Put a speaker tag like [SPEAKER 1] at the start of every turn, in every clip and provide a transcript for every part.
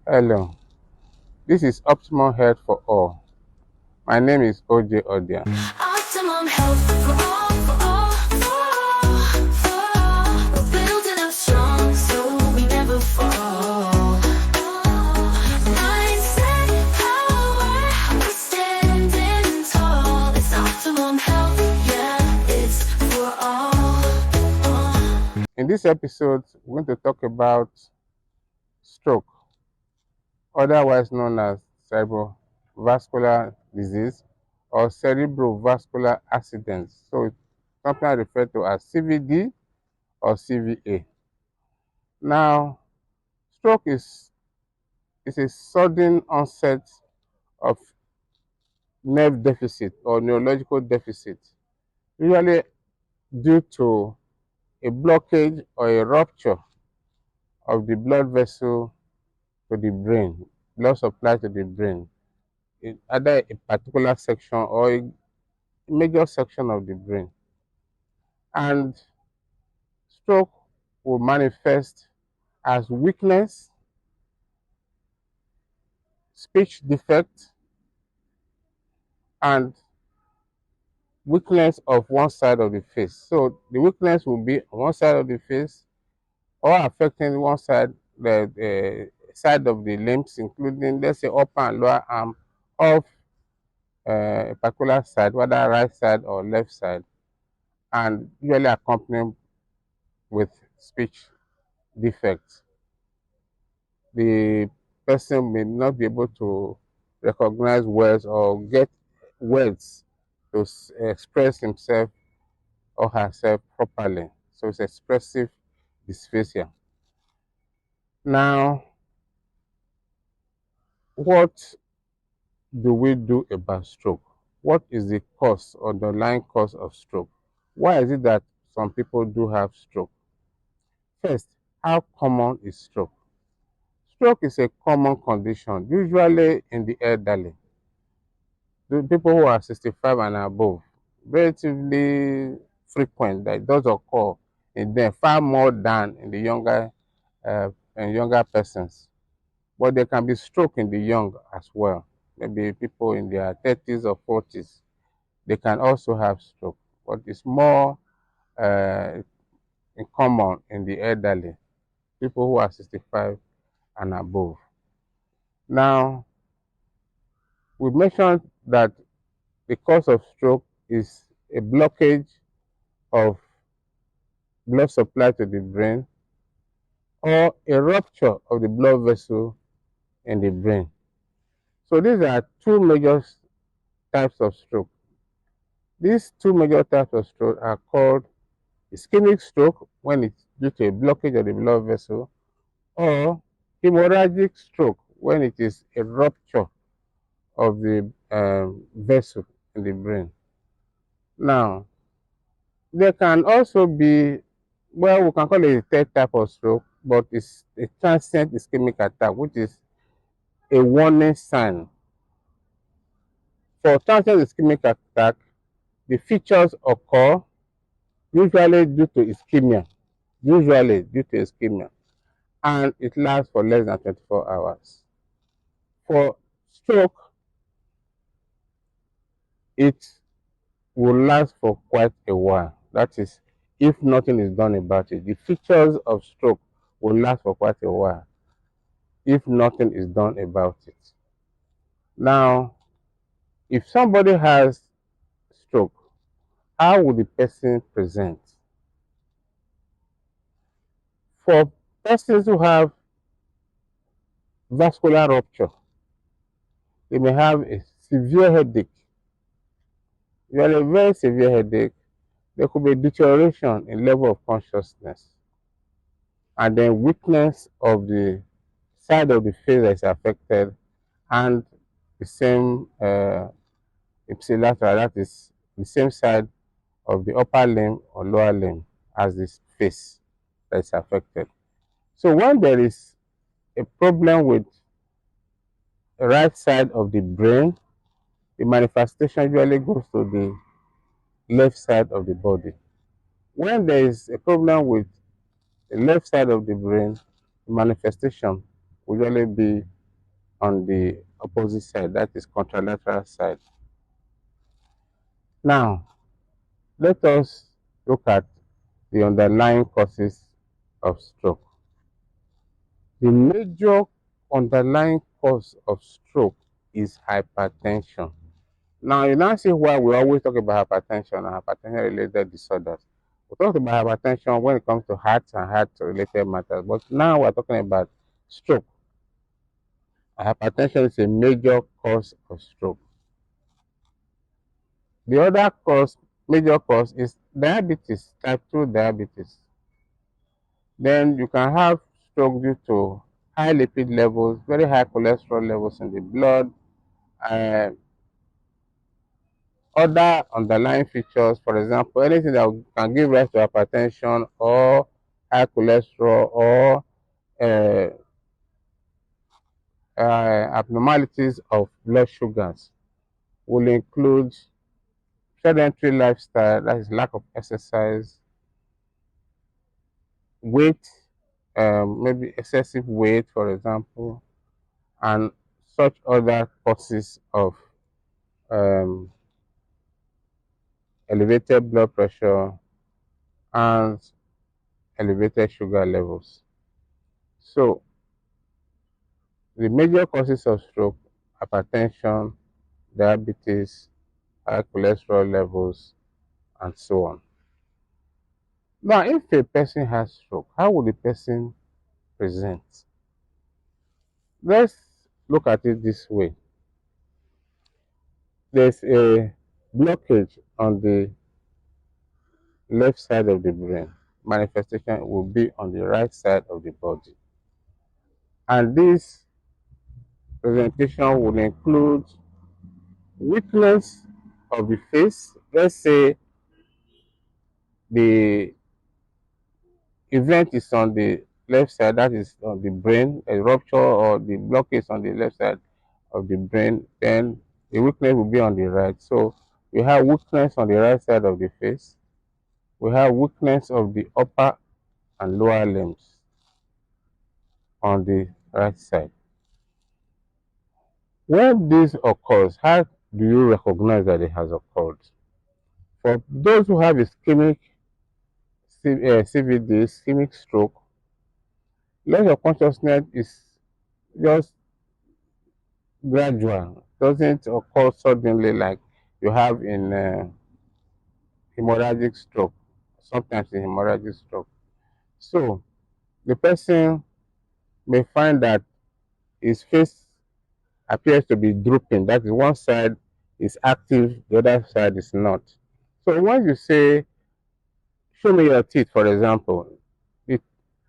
[SPEAKER 1] Hello, this is Optimum Health For All. My name is O.J Odia.
[SPEAKER 2] Optimum Health For All, for all, for all. We're building up strong so we never fall. Mindset, power, we're standing tall. It's Optimum Health, yeah, it's for all.
[SPEAKER 1] In this episode, we're going to talk about stroke, otherwise known as cerebrovascular disease or cerebrovascular accidents. So it's sometimes referred to as CVD or CVA. Now, stroke is a sudden onset of nerve deficit or neurological deficit, usually due to a blockage or a rupture of the blood vessel to the brain, blood supply to the brain, in either a particular section or a major section of the brain. And stroke will manifest as weakness, speech defect, and weakness of one side of the face. So the weakness will be on one side of the face or affecting one side, the side of the limbs, including, let's say, upper and lower arm of a particular side, whether right side or left side, and usually accompanied with speech defects. The person may not be able to recognize words or get words to express himself or herself properly. So it's expressive dysphasia. Now, what do we do about stroke? What is the cause or the underlying cause of stroke? Why is it that some people do have stroke? First, how common is stroke? Stroke is a common condition, usually in the elderly. The people who are 65 and above, relatively frequent, that does occur in them far more than in the younger persons. But there can be stroke in the young as well. Maybe people in their 30s or 40s, they can also have stroke, but it's more uh, common in the elderly, people who are 65 and above. Now, we mentioned that the cause of stroke is a blockage of blood supply to the brain or a rupture of the blood vessel in the brain. So these are two major types of stroke. These two major types of stroke are called ischemic stroke, when it's due to a blockage of the blood vessel, or hemorrhagic stroke, when it is a rupture of the vessel in the brain. Now, there can also be, well, we can call it a third type of stroke, but it's a transient ischemic attack, which is a warning sign. For transient ischemic attack, the features occur usually due to ischemia, and it lasts for less than 24 hours. For stroke, it will last for quite a while. That is, if nothing is done about it. The features of stroke will last for quite a while if nothing is done about it. Now, if somebody has stroke, how will the person present? For persons who have vascular rupture, they may have a severe headache. You have a very severe headache. There could be deterioration in level of consciousness, and then weakness of the side of the face that is affected, and the same ipsilateral, that is the same side of the upper limb or lower limb as this face that is affected. So when there is a problem with the right side of the brain, the manifestation usually goes to the left side of the body. When there is a problem with the left side of the brain, the manifestation will usually be on the opposite side, that is contralateral side. Now, let us look at the underlying causes of stroke. The major underlying cause of stroke is hypertension. Now, you now see why we always talk about hypertension and hypertension related disorders. We talked about hypertension when it comes to heart and heart related matters, but now we're talking about stroke. Hypertension is a major cause of stroke. The other cause, major cause, is diabetes, type 2 diabetes. Then you can have stroke due to high lipid levels, very high cholesterol levels in the blood, uh, other underlying features, for example, anything that can give rise to hypertension or high cholesterol or uh, abnormalities of blood sugars will include sedentary lifestyle, that is lack of exercise, weight, maybe excessive weight, for example, and such other causes of um, elevated blood pressure and elevated sugar levels. So, the major causes of stroke: hypertension, diabetes, high cholesterol levels, and so on. Now, if a person has stroke, how will the person present? Let's look at it this way. There's a blockage on the left side of the brain. Manifestation will be on the right side of the body. And this presentation will include weakness of the face. Let's say the event is on the left side, that is on the brain, a rupture or the blockage on the left side of the brain, then the weakness will be on the right. So we have weakness on the right side of the face. We have weakness of the upper and lower limbs on the right side. When this occurs, how do you recognize that it has occurred? For those who have ischemic CVD, ischemic stroke, loss of consciousness is just gradual, doesn't occur suddenly like you have in hemorrhagic stroke, sometimes in hemorrhagic stroke. So the person may find that his face appears to be drooping, that is, one side is active, the other side is not. So when you say, show me your teeth, for example, it,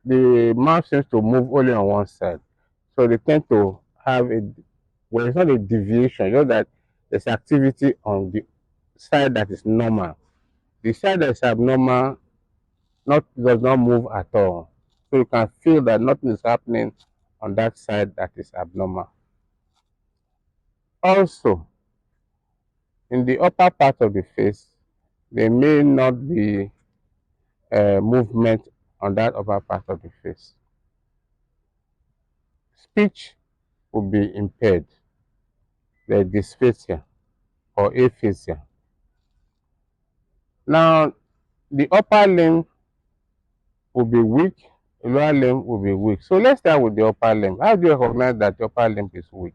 [SPEAKER 1] the mouth seems to move only on one side. So they tend to have a, well, it's not a deviation, just that there's activity on the side that is normal. The side that is abnormal does not move at all. So you can feel that nothing is happening on that side that is abnormal. Also, in the upper part of the face, there may not be movement on that upper part of the face. Speech will be impaired, the dysphasia or aphasia. Now, the upper limb will be weak, the lower limb will be weak. So let's start with the upper limb. How do you recognize that the upper limb is weak?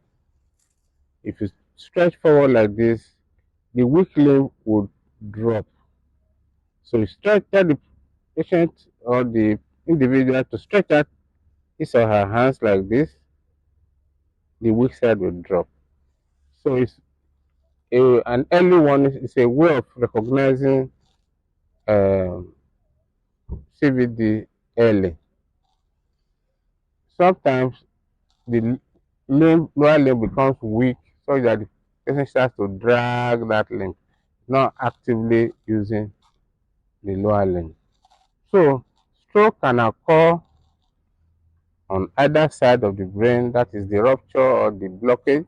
[SPEAKER 1] If you stretch forward like this, the weak limb would drop. So you tell the patient or the individual to stretch out his or her hands like this, the weak side will drop. So an early one is a way of recognizing um, CVD early. Sometimes the lower limb becomes weak so that the patient starts to drag that limb, not actively using the lower limb. So stroke can occur on either side of the brain, that is the rupture or the blockage,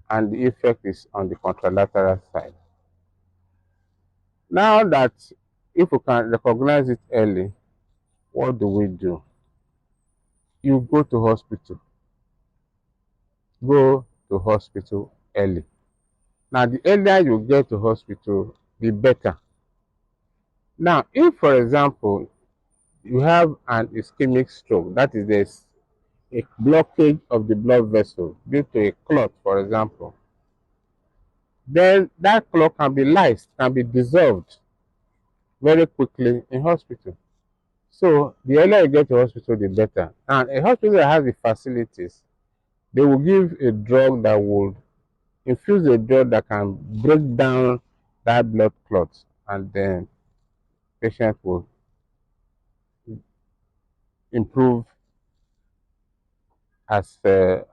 [SPEAKER 1] and the effect is on the contralateral side. Now that if we can recognize it early, what do we do? You go to hospital. go to hospital early. Now, the earlier you get to hospital, the better. Now, if, for example, you have an ischemic stroke, that is, there's a blockage of the blood vessel due to a clot, for example, then that clot can be lysed, can be dissolved very quickly in hospital. So the earlier you get to hospital, the better. And a hospital that has the facilities, they will give a drug that will infuse a drug that can break down that blood clot, and then patient will improve as the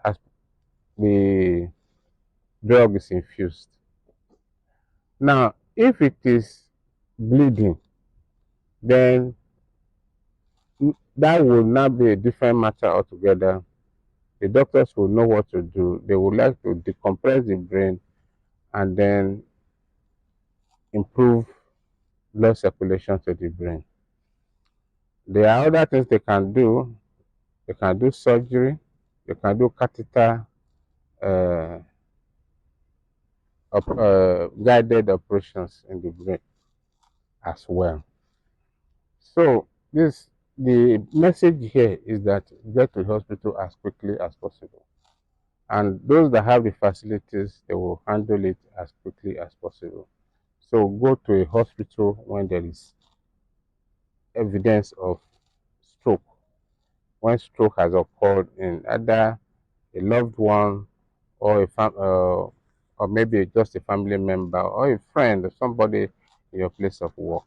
[SPEAKER 1] drug is infused. Now, if it is bleeding, then that will now be a different matter altogether. The doctors will know what to do. They would like to decompress the brain and then improve blood circulation to the brain. There are other things they can do. They can do surgery. They can do catheter uh, guided operations in the brain as well. So this the message here is that get to the hospital as quickly as possible. And those that have the facilities, they will handle it as quickly as possible. So go to a hospital when there is evidence of stroke, when stroke has occurred in either a loved one or or maybe just a family member or a friend or somebody in your place of work.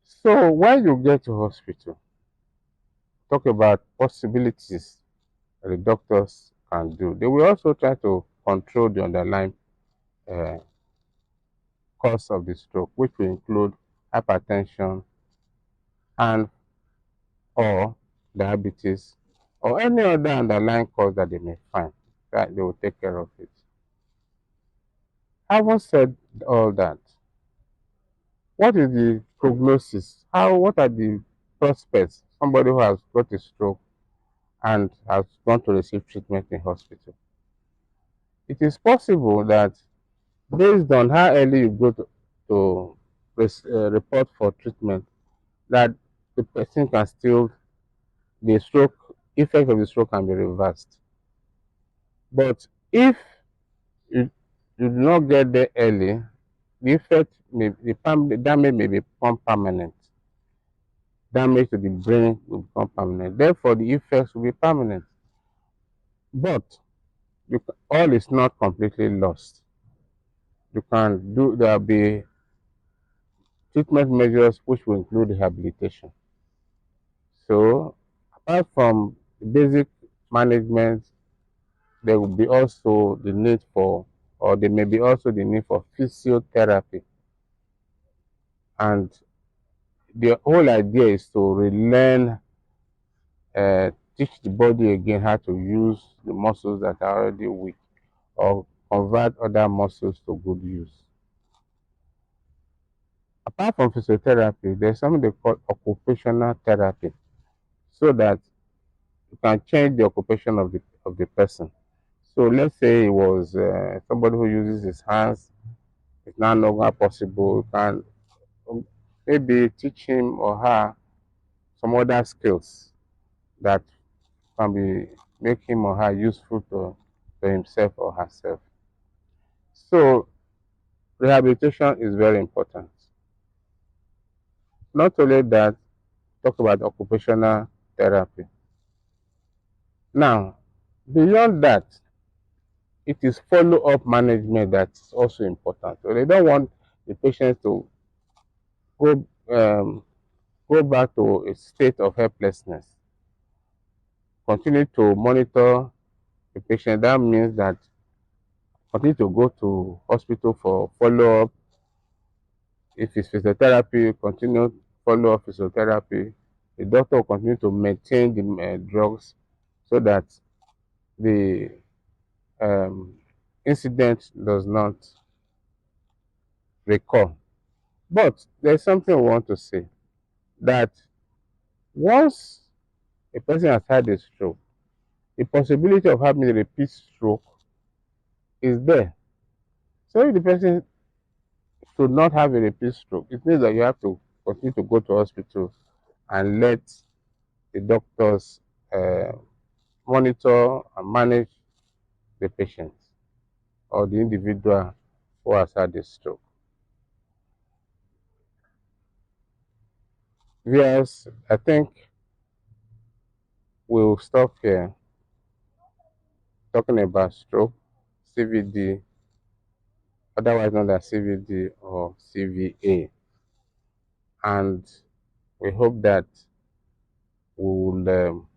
[SPEAKER 1] So when you get to hospital, talk about possibilities that the doctors can do. They will also try to control the underlying uh, cause of the stroke, which will include hypertension and or diabetes or any other underlying cause that they may find, that they will take care of it. Having said all that, what is the prognosis? What are the prospects? Somebody who has got a stroke and has gone to receive treatment in hospital. It is possible that based on how early you go to report for treatment, that the person can still, the stroke, effect of the stroke can be reversed. But if you do not get there early, the effect the damage may become permanent. Damage to the brain will become permanent. Therefore, the effects will be permanent. But all is not completely lost. There'll be treatment measures which will include rehabilitation. So, apart from the basic management, there will be also the need for, or there may be also the need for physiotherapy. And the whole idea is to relearn, teach the body again how to use the muscles that are already weak or convert other muscles to good use. Apart from physiotherapy, there's something they call occupational therapy, so that you can change the occupation of the person. So let's say it was somebody who uses his hands. It's now no longer possible. You can maybe teach him or her some other skills that can be make him or her useful to himself or herself. So rehabilitation is very important. Not only that, talk about occupational therapy. Now, beyond that, it is follow-up management that's also important. So they don't want the patient to go go back to a state of helplessness. Continue to monitor the patient. That means that continue to go to hospital for follow-up. If it's physiotherapy, continue follow-up physiotherapy. The doctor will continue to maintain the drugs so that the um, incident does not recur. But there's something I want to say, that once a person has had a stroke, the possibility of having a repeat stroke is there. So if the person should not have a repeat stroke, it means that you have to continue to go to hospital and let the doctors uh, monitor and manage the patient or the individual who has had a stroke. Yes, I think we'll stop here talking about stroke, CVD, otherwise known as CVD or CVA. And we hope that we will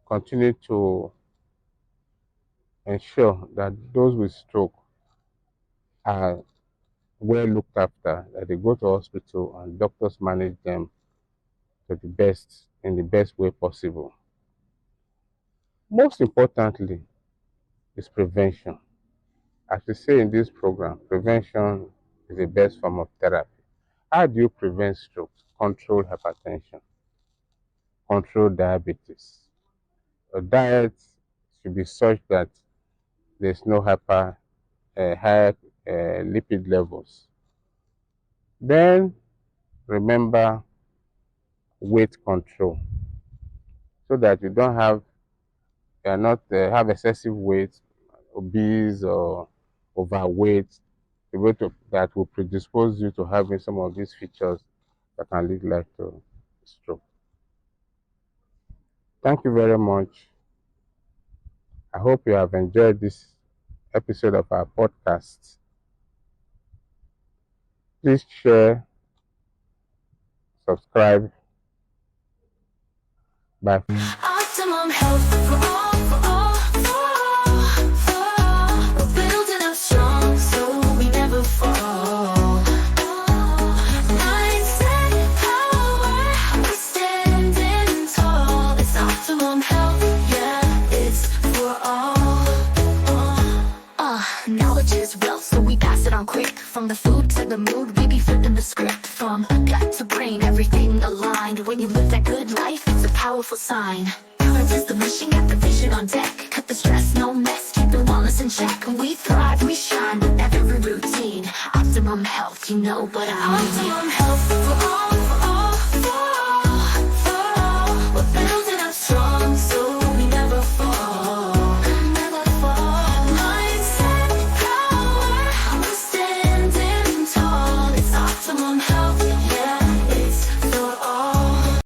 [SPEAKER 1] continue to ensure that those with stroke are well looked after, that they go to hospital and doctors manage them to the best, in the best way possible. Most importantly is prevention. As we say in this program, prevention is the best form of therapy. How do you prevent stroke? Control hypertension, control diabetes. A diet should be such that there's no high lipid levels. Then remember weight control so that you are not have excessive weight, obese or overweight, the way that will predispose you to having some of these features that can lead like to stroke. Thank you very much. I hope you have enjoyed this episode of our podcast. Please share, subscribe by
[SPEAKER 2] Optimum health for all, for all, for all, for all. We're building up strong so we never fall. Mindset, power, we're standing tall. It's optimum health, yeah, it's for all. Knowledge is wealth, so we pass it on quick. From the food to the mood, we be flipping the script. From gut to brain, everything aligned. When you live that good life, it's a powerful sign. Balance is the mission, got the vision on deck. Cut the stress, no mess, keep the wellness in check. When we thrive, we shine with every routine. Optimum health, you know, but I mean. Optimum health for all.